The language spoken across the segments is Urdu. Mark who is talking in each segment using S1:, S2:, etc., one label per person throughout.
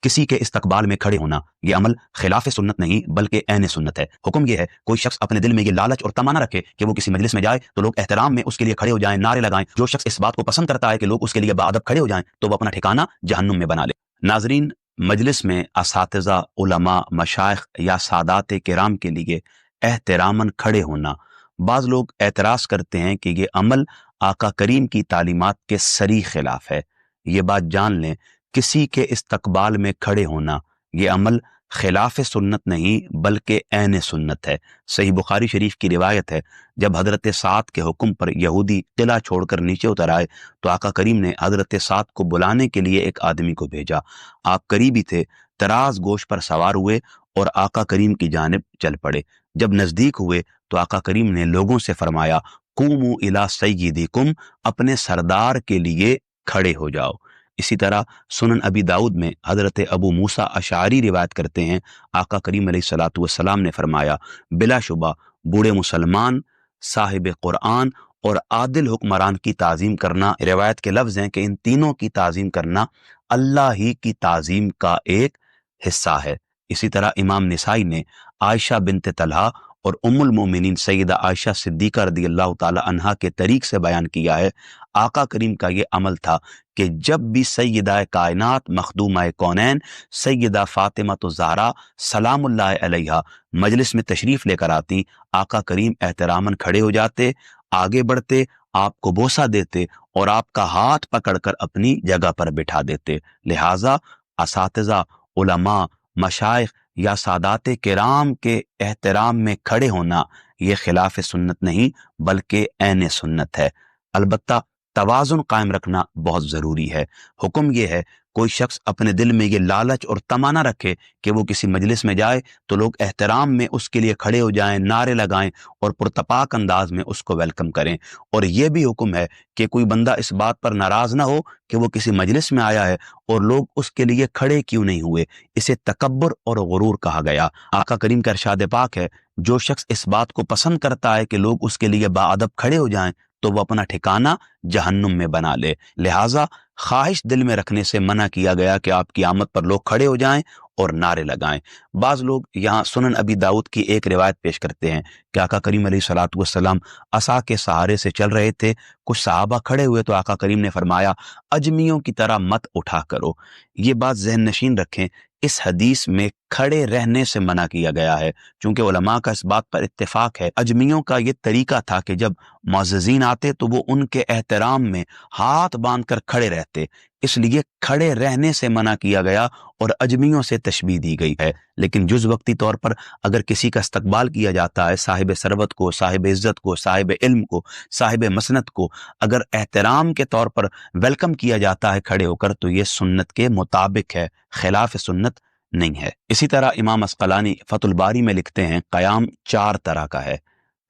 S1: کسی کے استقبال میں کھڑے ہونا یہ عمل خلاف سنت نہیں بلکہ عین سنت ہے۔ حکم یہ ہے کوئی شخص اپنے دل میں یہ لالچ اور تمنا رکھے کہ وہ کسی مجلس میں جائے تو لوگ احترام میں اس کے لیے کھڑے ہو جائیں، نعرے لگائیں۔ جو شخص اس بات کو پسند کرتا ہے کہ لوگ اس کے لیے باادب کھڑے ہو جائیں تو وہ اپنا ٹھکانہ جہنم میں بنا لے۔ ناظرین، مجلس میں اساتذہ، علماء، مشائخ یا سادات کرام کے لیے احتراماً کھڑے ہونا، بعض لوگ اعتراض کرتے ہیں کہ یہ عمل آقا کریم کی تعلیمات کے صریح خلاف ہے۔ یہ بات جان لیں، کسی کے استقبال میں کھڑے ہونا یہ عمل خلاف سنت نہیں بلکہ عین سنت ہے۔ صحیح بخاری شریف کی روایت ہے، جب حضرت سعد کے حکم پر یہودی قلعہ چھوڑ کر نیچے اتر آئے تو آقا کریم نے حضرت سعد کو بلانے کے لیے ایک آدمی کو بھیجا۔ آپ قریبی تھے، تراز گوشت پر سوار ہوئے اور آقا کریم کی جانب چل پڑے۔ جب نزدیک ہوئے تو آقا کریم نے لوگوں سے فرمایا، قوموا الی سیدکم، اپنے سردار کے لیے کھڑے ہو جاؤ۔ اسی طرح سنن ابی داؤد میں حضرت ابو موسیٰ اشعری روایت کرتے ہیں، آقا کریم علیہ الصلوۃ والسلام نے فرمایا، بلا شبہ بوڑھے مسلمان، صاحب قرآن اور عادل حکمران کی تعظیم کرنا، روایت کے لفظ ہیں کہ ان تینوں کی تعظیم کرنا اللہ ہی کی تعظیم کا ایک حصہ ہے۔ اسی طرح امام نسائی نے عائشہ بنت طلحہ اور ام المومنین سیدہ عائشہ صدیقہ رضی اللہ تعالی عنہا کے طریق سے بیان کیا ہے، آقا کریم کا یہ عمل تھا کہ جب بھی سیدہ کائنات مخدومہ کونین سیدہ فاطمہ الزہرا سلام اللہ علیہا مجلس میں تشریف لے کر آتی، آقا کریم احتراماً کھڑے ہو جاتے، آگے بڑھتے، آپ کو بوسہ دیتے اور آپ کا ہاتھ پکڑ کر اپنی جگہ پر بٹھا دیتے۔ لہٰذا اساتذہ، علماء، مشائخ یا سادات کرام کے احترام میں کھڑے ہونا یہ خلاف سنت نہیں بلکہ عین سنت ہے۔ البتہ توازن قائم رکھنا بہت ضروری ہے۔ حکم یہ ہے کوئی شخص اپنے دل میں یہ لالچ اور تمنا رکھے کہ وہ کسی مجلس میں جائے تو لوگ احترام میں اس کے لیے کھڑے ہو جائیں، نعرے لگائیں اور پرتپاک انداز میں اس کو ویلکم کریں۔ اور یہ بھی حکم ہے کہ کوئی بندہ اس بات پر ناراض نہ ہو کہ وہ کسی مجلس میں آیا ہے اور لوگ اس کے لیے کھڑے کیوں نہیں ہوئے۔ اسے تکبر اور غرور کہا گیا۔ آقا کریم کا ارشاد پاک ہے، جو شخص اس بات کو پسند کرتا ہے کہ لوگ اس کے لیے باادب کھڑے ہو جائیں تو وہ اپنا ٹھکانہ جہنم میں بنا لے۔ لہٰذا خواہش دل میں رکھنے سے منع کیا گیا کہ آپ کی آمد پر لوگ کھڑے ہو جائیں اور نعرے لگائیں۔ بعض لوگ یہاں سنن ابی داؤد کی ایک روایت پیش کرتے ہیں کہ آقا کریم علیہ الصلوۃ والسلام عصا کے سہارے سے چل رہے تھے، کچھ صحابہ کھڑے ہوئے تو آقا کریم نے فرمایا، اجمیوں کی طرح مت اٹھا کرو۔ یہ بات ذہن نشین رکھیں، اس حدیث میں کھڑے رہنے سے منع کیا گیا ہے، چونکہ علماء کا اس بات پر اتفاق ہے۔ اجمیوں کا یہ طریقہ تھا کہ جب معززین آتے تو وہ ان کے احترام میں ہاتھ باندھ کر کھڑے رہتے، اس لیے کھڑے رہنے سے منع کیا گیا اور اجمیوں سے تشبیہ دی گئی ہے۔ لیکن جز وقتی طور پر اگر کسی کا استقبال کیا جاتا ہے، صاحب ثروت کو، صاحب عزت کو، صاحب علم کو، صاحب مسند کو اگر احترام کے طور پر ویلکم کیا جاتا ہے کھڑے ہو کر، تو یہ سنت کے مطابق ہے، خلاف سنت نہیں ہے۔ اسی طرح امام عسقلانی فتح الباری میں لکھتے ہیں، قیام 4 طرح کا ہے: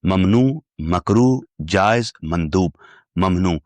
S1: ممنوع، مکروہ، جائز، مندوب۔ ممنوع،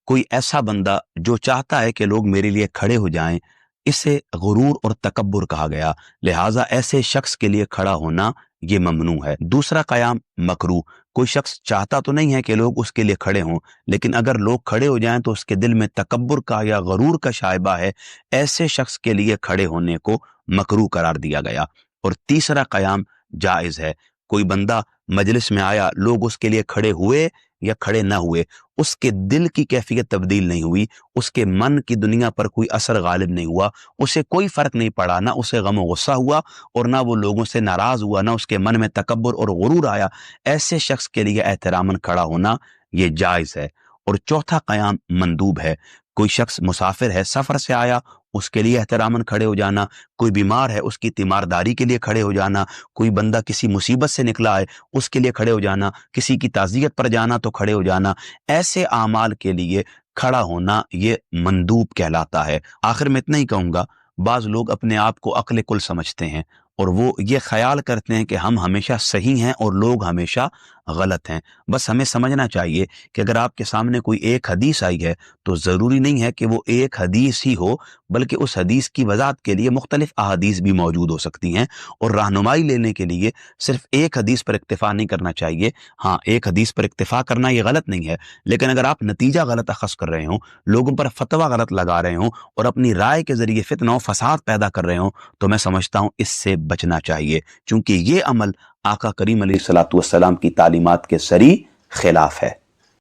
S1: کوئی ایسا بندہ جو چاہتا ہے کہ لوگ میرے لیے کھڑے ہو جائیں، اسے غرور اور تکبر کہا گیا، لہٰذا ایسے شخص کے لیے کھڑا ہونا یہ ممنوع ہے۔ دوسرا قیام مکروہ، کوئی شخص چاہتا تو نہیں ہے کہ لوگ اس کے لیے کھڑے ہوں، لیکن اگر لوگ کھڑے ہو جائیں تو اس کے دل میں تکبر کا یا غرور کا شائبہ ہے، ایسے شخص کے لیے کھڑے ہونے کو مکروہ قرار دیا گیا۔ اور تیسرا قیام جائز ہے، کوئی بندہ مجلس میں آیا، لوگ اس کے لیے کھڑے ہوئے یا کھڑے نہ ہوئے، اس کے دل کی کیفیت تبدیل نہیں ہوئی، اس کے من کی دنیا پر کوئی اثر غالب نہیں ہوا، اسے کوئی فرق نہیں پڑا، نہ اسے غم و غصہ ہوا اور نہ وہ لوگوں سے ناراض ہوا، نہ اس کے من میں تکبر اور غرور آیا، ایسے شخص کے لیے احتراماً کھڑا ہونا یہ جائز ہے۔ اور چوتھا قیام مندوب ہے، کوئی شخص مسافر ہے، سفر سے آیا، اس کے لیے احتراماً کھڑے ہو جانا، کوئی بیمار ہے، اس کی تیمارداری کے لیے کھڑے ہو جانا، کوئی بندہ کسی مصیبت سے نکلا ہے، اس کے لیے کھڑے ہو جانا، کسی کی تعزیت پر جانا تو کھڑے ہو جانا، ایسے اعمال کے لیے کھڑا ہونا یہ مندوب کہلاتا ہے۔ آخر میں اتنا ہی کہوں گا، بعض لوگ اپنے آپ کو عقل کل سمجھتے ہیں اور وہ یہ خیال کرتے ہیں کہ ہم ہمیشہ صحیح ہیں اور لوگ ہمیشہ غلط ہیں۔ بس ہمیں سمجھنا چاہیے کہ اگر آپ کے سامنے کوئی ایک حدیث آئی ہے تو ضروری نہیں ہے کہ وہ ایک حدیث ہی ہو، بلکہ اس حدیث کی وضاحت کے لیے مختلف احادیث بھی موجود ہو سکتی ہیں، اور رہنمائی لینے کے لیے صرف ایک حدیث پر اکتفا نہیں کرنا چاہیے۔ ہاں، ایک حدیث پر اکتفا کرنا یہ غلط نہیں ہے، لیکن اگر آپ نتیجہ غلط اخذ کر رہے ہوں، لوگوں پر فتویٰ غلط لگا رہے ہوں اور اپنی رائے کے ذریعے فتنہ و فساد پیدا کر رہے ہوں، تو میں سمجھتا ہوں اس سے بچنا چاہیے، چونکہ یہ عمل آقا کریم علیہ الصلوۃ والسلام کی تعلیمات کے صریح خلاف ہے۔